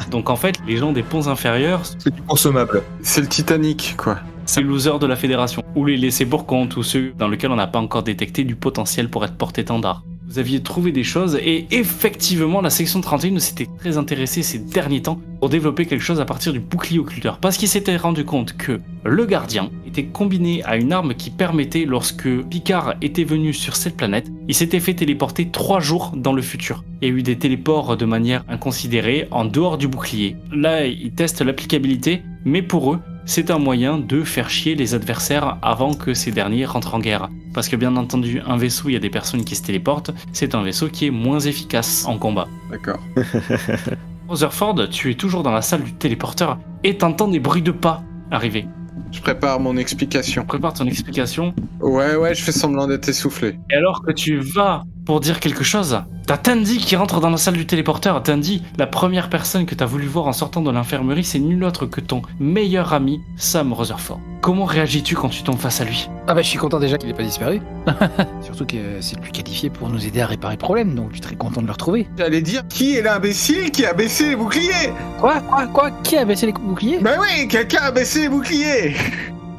Donc en fait, les gens des ponts inférieurs, C'est du consommable. C'est le Titanic, quoi. c'est les losers de la fédération, ou les laissés pour compte, ou ceux dans lesquels on n'a pas encore détecté du potentiel pour être porte-étendard. Vous aviez trouvé des choses, et effectivement, la section 31 s'était très intéressée ces derniers temps pour développer quelque chose à partir du bouclier occulteur, parce qu'il s'était rendu compte que le gardien était combiné à une arme qui permettait, lorsque Picard était venu sur cette planète, il s'était fait téléporter 3 jours dans le futur. Il y a eu des téléports de manière inconsidérée, en dehors du bouclier. Là, ils testent l'applicabilité, mais pour eux, c'est un moyen de faire chier les adversaires avant que ces derniers rentrent en guerre. Parce que bien entendu, un vaisseau, il y a des personnes qui se téléportent, c'est un vaisseau qui est moins efficace en combat. D'accord. Rutherford, tu es toujours dans la salle du téléporteur et t'entends des bruits de pas arriver. Je prépare mon explication. Prépare ton explication. Ouais, je fais semblant d'être essoufflé. Et alors que tu vas pour dire quelque chose. T'as Tandy qui rentre dans la salle du téléporteur. Tandy, la première personne que t'as voulu voir en sortant de l'infirmerie, c'est nul autre que ton meilleur ami, Sam Rutherford. Comment réagis-tu quand tu tombes face à lui? Ah bah je suis content déjà qu'il ait pas disparu. Surtout que c'est le plus qualifié pour nous aider à réparer le problème, donc je suis très content de le retrouver. J'allais dire, qui est l'imbécile qui a baissé les boucliers? Quoi? Qui a baissé les boucliers? Ben oui, quelqu'un a baissé les boucliers.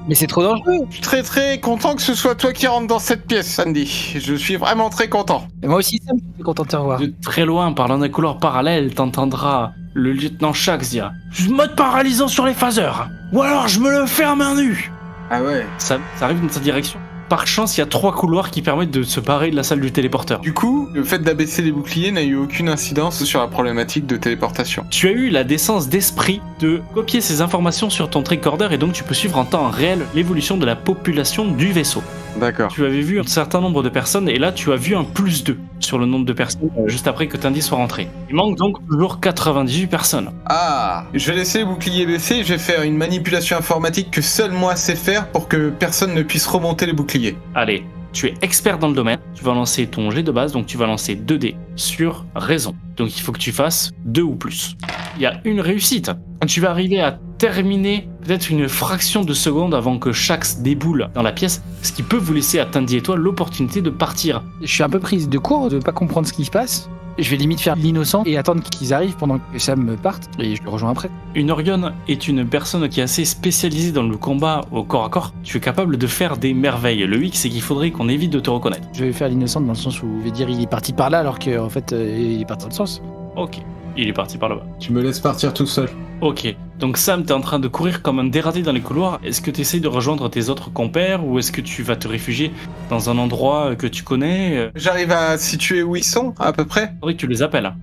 Mais c'est trop dangereux. Je suis très très content que ce soit toi qui rentre dans cette pièce, Sandy. Je suis vraiment très content. Et moi aussi, Sam, je suis content de te revoir. De très loin, par l'un des couloirs parallèles, t'entendras le lieutenant Shax dire « Mode paralysant sur les phaseurs, ou alors je me le fais à main nue !» Ah ouais. Ça arrive dans ta direction. Par chance, il y a 3 couloirs qui permettent de se barrer de la salle du téléporteur. Du coup, le fait d'abaisser les boucliers n'a eu aucune incidence sur la problématique de téléportation. Tu as eu la décence d'esprit de copier ces informations sur ton tricorder et donc tu peux suivre en temps réel l'évolution de la population du vaisseau. D'accord. Tu avais vu un certain nombre de personnes et là tu as vu un +2 sur le nombre de personnes juste après que Tandy soit rentré. Il manque donc toujours 98 personnes. Ah, je vais laisser les boucliers baisser et je vais faire une manipulation informatique que seul moi sais faire pour que personne ne puisse remonter les boucliers. Allez, tu es expert dans le domaine, tu vas lancer ton jet de base, donc tu vas lancer 2 dés sur raison. Donc il faut que tu fasses 2 ou plus. Il y a une réussite. Tu vas arriver à terminer peut-être une fraction de seconde avant que Shax déboule dans la pièce, ce qui peut vous laisser à Tandy et toi l'opportunité de partir. Je suis un peu prise de court de pas comprendre ce qui se passe. Je vais limite faire l'innocent et attendre qu'ils arrivent pendant que Sam me parte et je le rejoins après. Une Orion est une personne qui est assez spécialisée dans le combat au corps à corps. Tu es capable de faire des merveilles. Le hic, c'est qu'il faudrait qu'on évite de te reconnaître. Je vais faire l'innocente dans le sens où je vais dire il est parti par là alors qu'en fait il est parti dans le sens. Ok, il est parti par là-bas. Tu me laisses partir tout seul. Ok, donc Sam, t'es en train de courir comme un dératé dans les couloirs. Est-ce que tu essayes de rejoindre tes autres compères ou est-ce que tu vas te réfugier dans un endroit que tu connais? J'arrive à situer où ils sont, à peu près. Faudrait que tu les appelles.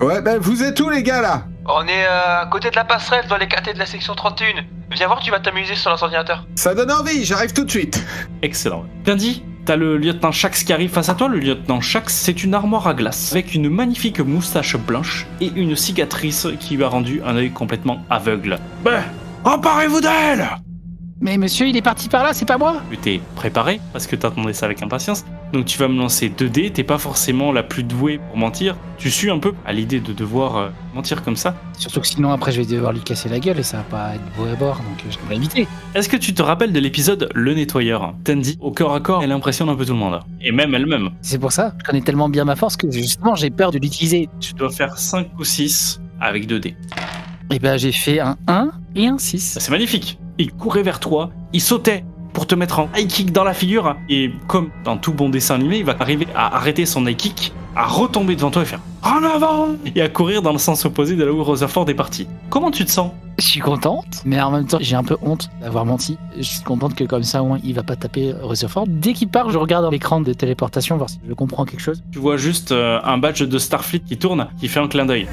Ouais, ben vous êtes où les gars là? On est à côté de la passerelle dans les quartiers de la section 31. Viens voir, tu vas t'amuser sur l'ordinateur. Ça donne envie, j'arrive tout de suite. Excellent. Tandy, t'as le lieutenant Shax qui arrive face à toi. Le lieutenant Shax, c'est une armoire à glace avec une magnifique moustache blanche et une cicatrice qui lui a rendu un œil complètement aveugle. Ben, emparez-vous d'elle! Mais monsieur, il est parti par là, c'est pas moi. Tu t'es préparé parce que t'attendais ça avec impatience. Donc tu vas me lancer 2 dés, t'es pas forcément la plus douée pour mentir. Tu suis un peu à l'idée de devoir mentir comme ça. Surtout que sinon après je vais devoir lui casser la gueule et ça va pas être beau à bord, donc je vais éviter. Est-ce que tu te rappelles de l'épisode Le Nettoyeur? Tandy, au corps à corps, elle impressionne un peu tout le monde. Et même elle-même. C'est pour ça, je connais tellement bien ma force que justement j'ai peur de l'utiliser. Tu dois faire 5 ou 6 avec 2 dés. Et ben j'ai fait un 1 et un 6. C'est magnifique. Il courait vers toi, il sautait pour te mettre en high kick dans la figure. Et comme dans tout bon dessin animé, il va arriver à arrêter son high kick, à retomber devant toi et faire en avant et à courir dans le sens opposé de là où Rutherford est parti. Comment tu te sens? Je suis contente, mais en même temps j'ai un peu honte d'avoir menti. Je suis contente que comme ça au moins il va pas taper Rutherford. Dès qu'il part, je regarde dans l'écran de téléportation voir si je comprends quelque chose. Tu vois juste un badge de Starfleet qui tourne, qui fait un clin d'œil.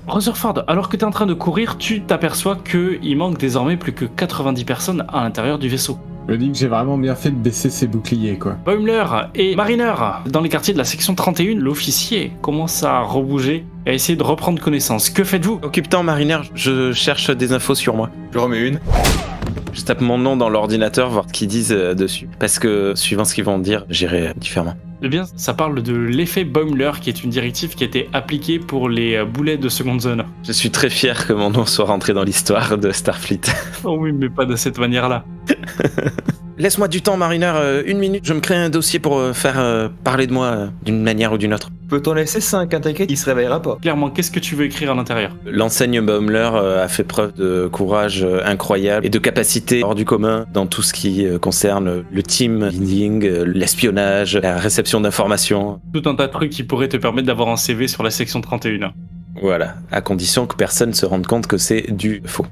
Rutherford, alors que tu es en train de courir, tu t'aperçois qu'il manque désormais plus que 90 personnes à l'intérieur du vaisseau. Je dis que j'ai vraiment bien fait de baisser ses boucliers, quoi. Boimler et Mariner, dans les quartiers de la section 31, l'officier commence à rebouger et à essayer de reprendre connaissance. Que faites-vous? Occupe-toi, Mariner, je cherche des infos sur moi. Je remets une. Je tape mon nom dans l'ordinateur, voir ce qu'ils disent dessus. Parce que, suivant ce qu'ils vont dire, j'irai différemment. Eh bien, ça parle de l'effet Boimler, qui est une directive qui a été appliquée pour les boulets de seconde zone. Je suis très fier que mon nom soit rentré dans l'histoire de Starfleet. Oh oui, mais pas de cette manière-là. Laisse-moi du temps, Mariner, 1 minute. Je me crée un dossier pour faire parler de moi d'une manière ou d'une autre. Peut t'en laisser 5, hein, t'inquiète, il se réveillera pas. Clairement, qu'est-ce que tu veux écrire à l'intérieur? L'enseigne Boimler a fait preuve de courage incroyable et de capacité hors du commun dans tout ce qui concerne le team building, l'espionnage, la réception d'informations. Tout un tas de trucs qui pourraient te permettre d'avoir un CV sur la section 31. Voilà, à condition que personne se rende compte que c'est du faux.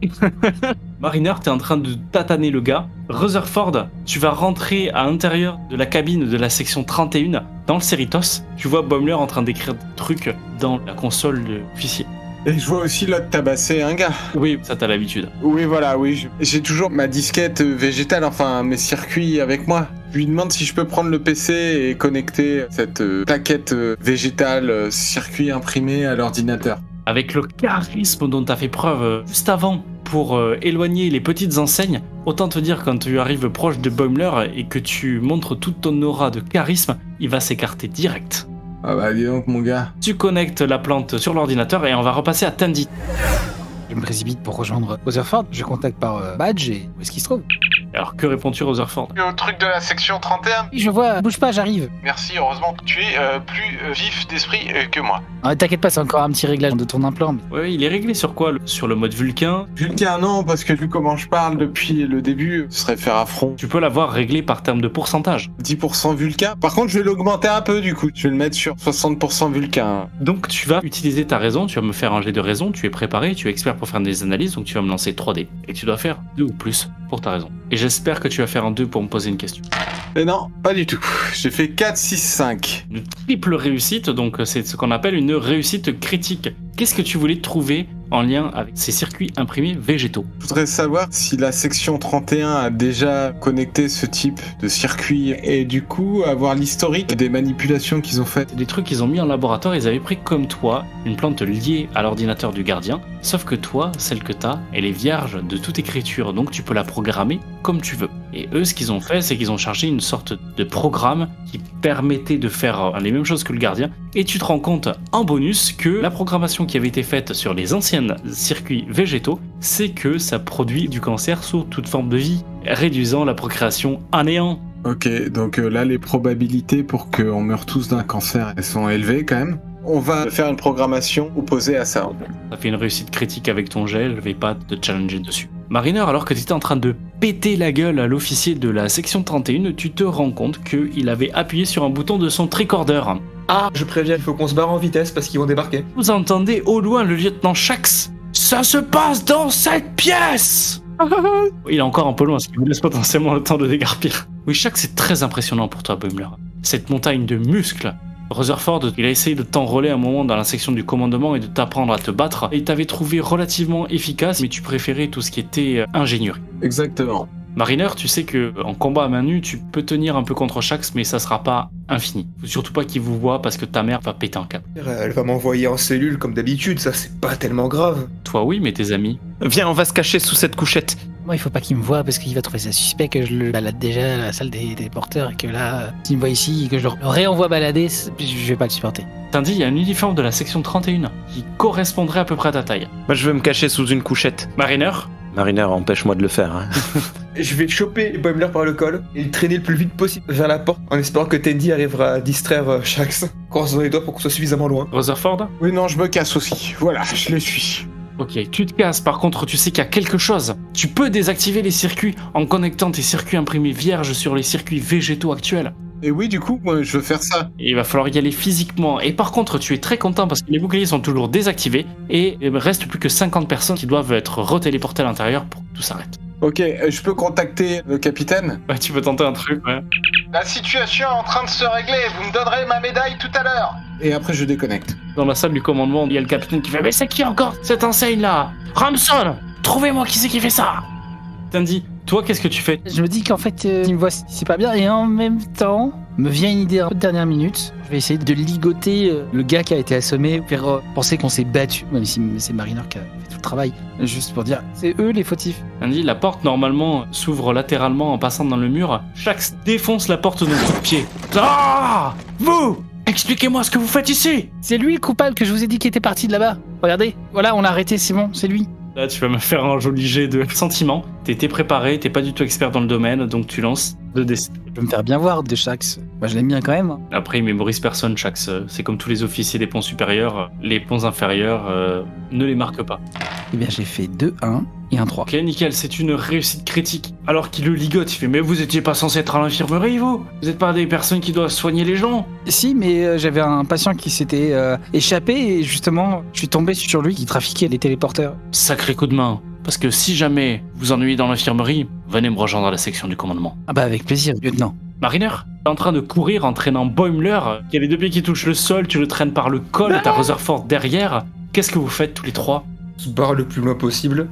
Mariner, t'es en train de tataner le gars. Rutherford, tu vas rentrer à l'intérieur de la cabine de la section 31, dans le Cerritos. Tu vois Boimler en train d'écrire des trucs dans la console de l'officier. Et je vois aussi l'autre tabasser un gars. Oui, ça t'as l'habitude. Oui, voilà, oui. J'ai toujours ma disquette végétale, enfin mes circuits avec moi. Je lui demande si je peux prendre le PC et connecter cette plaquette végétale circuit imprimé à l'ordinateur. Avec le charisme dont t'as fait preuve juste avant pour éloigner les petites enseignes. Autant te dire, quand tu arrives proche de Boimler et que tu montres toute ton aura de charisme, il va s'écarter direct. Ah bah dis donc mon gars. Tu connectes la plante sur l'ordinateur et on va repasser à Tandy. Je me précipite pour rejoindre Rutherford. Je contacte par badge et où est-ce qu'il se trouve? Alors que réponds-tu, Rutherford? Au truc de la section 31. Je vois, bouge pas, j'arrive. Merci, heureusement que tu es plus vif d'esprit que moi. Ah, t'inquiète pas, c'est encore un petit réglage de ton implant. Mais... Oui, il est réglé sur quoi? Sur le mode Vulcain. Vulcain non, parce que vu comment je parle depuis le début, ce serait faire affront. Tu peux l'avoir réglé par terme de pourcentage. 10% Vulcain. Par contre, je vais l'augmenter un peu du coup. Je vais le mettre sur 60% Vulcain. Donc tu vas utiliser ta raison, tu vas me faire un jet de raison, tu es préparé, tu es expert pour faire des analyses, donc tu vas me lancer 3D. Et tu dois faire 2 ou plus pour ta raison. Et j'espère que tu vas faire un 2 pour me poser une question. Mais non, pas du tout. J'ai fait 4, 6, 5. Une triple réussite, donc c'est ce qu'on appelle une réussite critique. Qu'est-ce que tu voulais trouver en lien avec ces circuits imprimés végétaux? Je voudrais savoir si la section 31 a déjà connecté ce type de circuit et du coup avoir l'historique des manipulations qu'ils ont faites. Des trucs qu'ils ont mis en laboratoire, ils avaient pris comme toi une plante liée à l'ordinateur du gardien, sauf que toi, celle que t'as, elle est vierge de toute écriture, donc tu peux la programmer comme tu veux. Et eux, ce qu'ils ont fait, c'est qu'ils ont chargé une sorte de programme qui permettait de faire les mêmes choses que le gardien, et tu te rends compte en bonus que la programmation qui avait été faite sur les anciens circuits végétaux, c'est que ça produit du cancer sous toute forme de vie, réduisant la procréation à néant. Ok, donc là les probabilités pour qu'on meure tous d'un cancer, elles sont élevées quand même. On va faire une programmation opposée à ça. Ça fait une réussite critique avec ton jet, je vais pas te challenger dessus. Mariner, alors que tu étais en train de péter la gueule à l'officier de la section 31, tu te rends compte qu'il avait appuyé sur un bouton de son tricorder. Ah, je préviens, il faut qu'on se barre en vitesse parce qu'ils vont débarquer. Vous entendez au loin le lieutenant Shax. Ça se passe dans cette pièce. Il est encore un peu loin, ce qui vous laisse potentiellement le temps de dégarpir. Oui, Shax, c'est très impressionnant pour toi, Boimler. Cette montagne de muscles. Rutherford, il a essayé de t'enrôler un moment dans la section du commandement et de t'apprendre à te battre, et il t'avait trouvé relativement efficace, mais tu préférais tout ce qui était ingénierie. Exactement. Mariner, tu sais que en combat à main nue, tu peux tenir un peu contre Shax, mais ça sera pas infini. Faut surtout pas qu'il vous voie parce que ta mère va péter un câble. Elle va m'envoyer en cellule comme d'habitude, ça c'est pas tellement grave. Toi oui, mais tes amis. Viens, on va se cacher sous cette couchette. Moi, il faut pas qu'il me voie parce qu'il va trouver ça suspect que je le balade déjà à la salle des porteurs et que là, s'il me voit ici et que je le réenvoie balader, je vais pas le supporter. Tandy, il y a un uniforme de la section 31 qui correspondrait à peu près à ta taille. Moi, je veux me cacher sous une couchette. Mariner, Mariner, empêche-moi de le faire. Hein. Je vais choper Boimler par le col et le traîner le plus vite possible vers la porte en espérant que Tandy arrivera à distraire Shax. Croisons les doigts pour qu'on soit suffisamment loin. Rutherford. Oui, non, je me casse aussi. Voilà, je le suis. Ok, tu te casses, par contre tu sais qu'il y a quelque chose. Tu peux désactiver les circuits en connectant tes circuits imprimés vierges sur les circuits végétaux actuels. Et oui, du coup, moi, je veux faire ça. Et il va falloir y aller physiquement. Et par contre, tu es très content parce que les boucliers sont toujours désactivés et il ne reste plus que 50 personnes qui doivent être retéléportées à l'intérieur pour que tout s'arrête. Ok, je peux contacter le capitaine? Ouais, tu peux tenter un truc, ouais. La situation est en train de se régler, vous me donnerez ma médaille tout à l'heure. Et après, je déconnecte. Dans la salle du commandement, il y a le capitaine qui fait « Mais c'est qui encore cette enseigne-là? Ramson! Trouvez-moi qui c'est qui fait ça !» Tandy, toi, qu'est-ce que tu fais? Je me dis qu'en fait, il me voit, c'est pas bien. Et en même temps, me vient une idée en toute dernière minute. Je vais essayer de ligoter le gars qui a été assommé, faire penser qu'on s'est battu, même si c'est Mariner qui a fait tout le travail. Juste pour dire, c'est eux les fautifs. Tandy, la porte normalement s'ouvre latéralement en passant dans le mur. Shax défonce la porte d'un coup de pied. Ah! Vous! Expliquez-moi ce que vous faites ici! C'est lui le coupable que je vous ai dit qui était parti de là-bas. Regardez, voilà, on l'a arrêté, c'est bon, c'est lui. Là, tu vas me faire un joli jet de sentiment. T'étais préparé, t'es pas du tout expert dans le domaine, donc tu lances 2d6. Je vais me faire bien voir de Shax. Moi, je l'aime bien quand même. Après, il mémorise personne, Shax. C'est comme tous les officiers des ponts supérieurs. Les ponts inférieurs ne les marquent pas. Eh bien, j'ai fait 2, 1 et un 3. Ok, nickel, c'est une réussite critique. Alors qu'il le ligote, il fait « Mais vous étiez pas censé être à l'infirmerie, vous? Vous êtes pas des personnes qui doivent soigner les gens ?» Si, mais j'avais un patient qui s'était échappé et justement, je suis tombé sur lui qui trafiquait les téléporteurs. Sacré coup de main. Parce que si jamais vous ennuyez dans l'infirmerie, venez me rejoindre à la section du commandement. Ah bah avec plaisir, lieutenant. Mariner, t'es en train de courir en traînant Boimler, qui a les deux pieds qui touchent le sol, tu le traînes par le col, t'as Rutherford derrière. Qu'est-ce que vous faites tous les trois? On se barre le plus loin possible.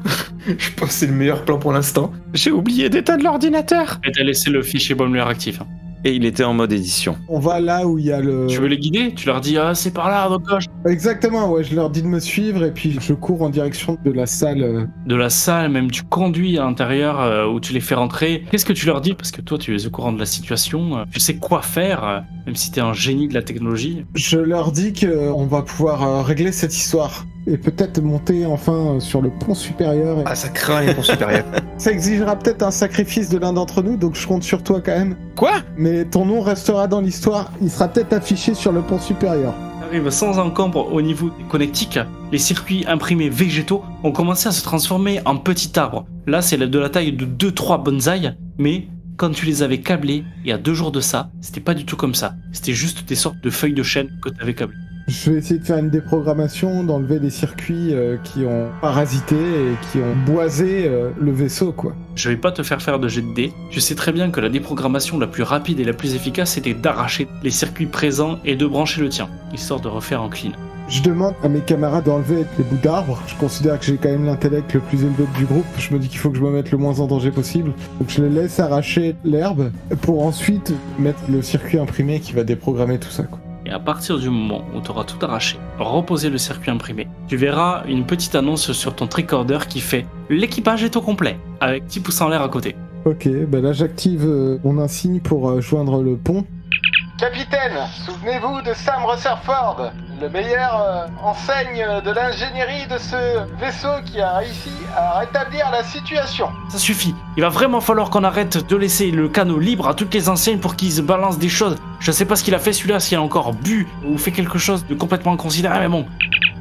Je pense que c'est le meilleur plan pour l'instant. J'ai oublié d'éteindre l'ordinateur. Et t'as laissé le fichier Boimler actif. et il était en mode édition. On va là où il y a le... Tu veux les guider? Tu leur dis, c'est par là, donc gauche. Exactement, ouais, je leur dis de me suivre et puis je cours en direction de la salle. De la salle, même tu conduis à l'intérieur où tu les fais rentrer. Qu'est-ce que tu leur dis? Parce que toi, tu es au courant de la situation, tu sais quoi faire, même si t'es un génie de la technologie. Je leur dis qu'on va pouvoir régler cette histoire. Et peut-être monter enfin sur le pont supérieur. Ah, ça craint les ponts supérieurs. Ça exigera peut-être un sacrifice de l'un d'entre nous, donc je compte sur toi quand même. Quoi? Mais ton nom restera dans l'histoire, il sera peut-être affiché sur le pont supérieur. Arrive sans encombre au niveau des connectiques, les circuits imprimés végétaux ont commencé à se transformer en petits arbres. Là, c'est de la taille de 2-3 bonsaïs, mais quand tu les avais câblés, il y a 2 jours de ça, c'était pas du tout comme ça. C'était juste des sortes de feuilles de chêne que tu avais câblées. Je vais essayer de faire une déprogrammation, d'enlever des circuits qui ont parasité et qui ont boisé le vaisseau, quoi. Je vais pas te faire de jet de dés. Tu sais très bien que la déprogrammation la plus rapide et la plus efficace, c'était d'arracher les circuits présents et de brancher le tien, histoire de refaire en clean. Je demande à mes camarades d'enlever les bouts d'arbres. Je considère que j'ai quand même l'intellect le plus élevé du groupe. Je me dis qu'il faut que je me mette le moins en danger possible. Donc je les laisse arracher l'herbe pour ensuite mettre le circuit imprimé qui va déprogrammer tout ça, quoi. Et à partir du moment où tu auras tout arraché, reposé le circuit imprimé, tu verras une petite annonce sur ton tricorder qui fait « L'équipage est au complet » avec 10 pouces en l'air à côté. Ok, bah là j'active mon insigne pour joindre le pont. Capitaine, souvenez-vous de Sam Rutherford, le meilleur enseigne de l'ingénierie de ce vaisseau qui a réussi à rétablir la situation. Ça suffit, il va vraiment falloir qu'on arrête de laisser le canot libre à toutes les enseignes pour qu'ils se balancent des choses. Je sais pas ce qu'il a fait celui-là, s'il a encore bu ou fait quelque chose de complètement inconsidéré, mais bon.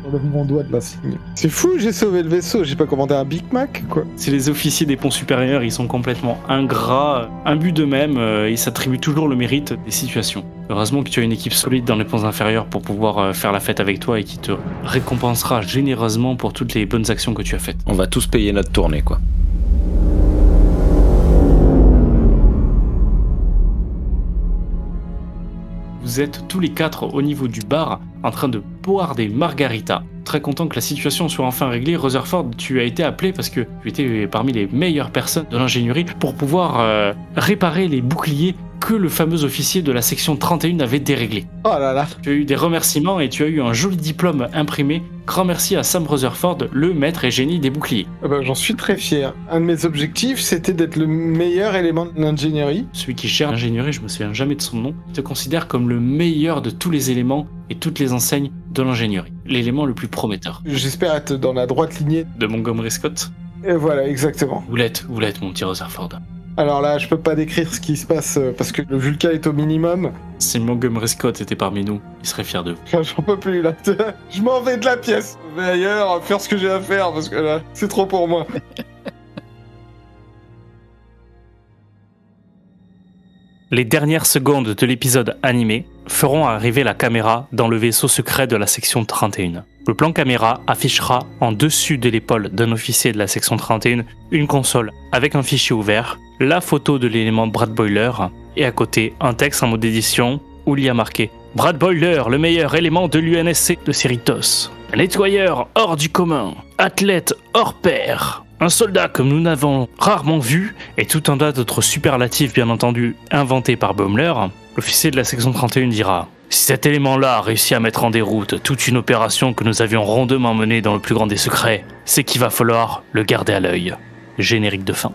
Enlève mon doigt de l'insigne. C'est fou, j'ai sauvé le vaisseau, j'ai pas commandé un Big Mac, quoi. C'est les officiers des ponts supérieurs, ils sont complètement ingrats, imbus d'eux-mêmes, ils s'attribuent toujours le mérite des situations. Heureusement que tu as une équipe solide dans les ponts inférieurs pour pouvoir faire la fête avec toi et qui te récompensera généreusement pour toutes les bonnes actions que tu as faites. On va tous payer notre tournée, quoi. Vous êtes tous les 4 au niveau du bar en train de boire des margaritas. Très content que la situation soit enfin réglée. Rutherford, tu as été appelé parce que tu étais parmi les meilleures personnes de l'ingénierie pour pouvoir réparer les boucliers que le fameux officier de la section 31 avait déréglés. Oh là là. Tu as eu des remerciements et tu as eu un joli diplôme imprimé. Grand merci à Sam Rutherford, le maître et génie des boucliers. Ah bah, j'en suis très fier. Un de mes objectifs, c'était d'être le meilleur élément de l'ingénierie. Celui qui gère l'ingénierie, je me souviens jamais de son nom, te considère comme le meilleur de tous les éléments et toutes les enseignes de l'ingénierie. L'élément le plus prometteur. J'espère être dans la droite lignée. De Montgomery Scott. Et voilà, exactement. Vous l'êtes, mon petit Rutherford. Alors là, je peux pas décrire ce qui se passe parce que le Vulcain est au minimum. Si Montgomery Scott était parmi nous, il serait fier de vous. J'en peux plus là. Je m'en vais de la pièce. Je vais ailleurs faire ce que j'ai à faire parce que là, c'est trop pour moi. Les dernières secondes de l'épisode animé feront arriver la caméra dans le vaisseau secret de la section 31. Le plan caméra affichera en dessus de l'épaule d'un officier de la section 31 une console avec un fichier ouvert, la photo de l'élément Brad Boiler et à côté un texte en mode édition où il y a marqué « Brad Boiler, le meilleur élément de l'UNSC de Cerritos. Un nettoyeur hors du commun, athlète hors pair. Un soldat que nous n'avons rarement vu, et tout un tas d'autres superlatifs bien entendu inventés par Baumler. » L'officier de la section 31 dira « Si cet élément-là a réussi à mettre en déroute toute une opération que nous avions rondement menée dans le plus grand des secrets, c'est qu'il va falloir le garder à l'œil. » Générique de fin.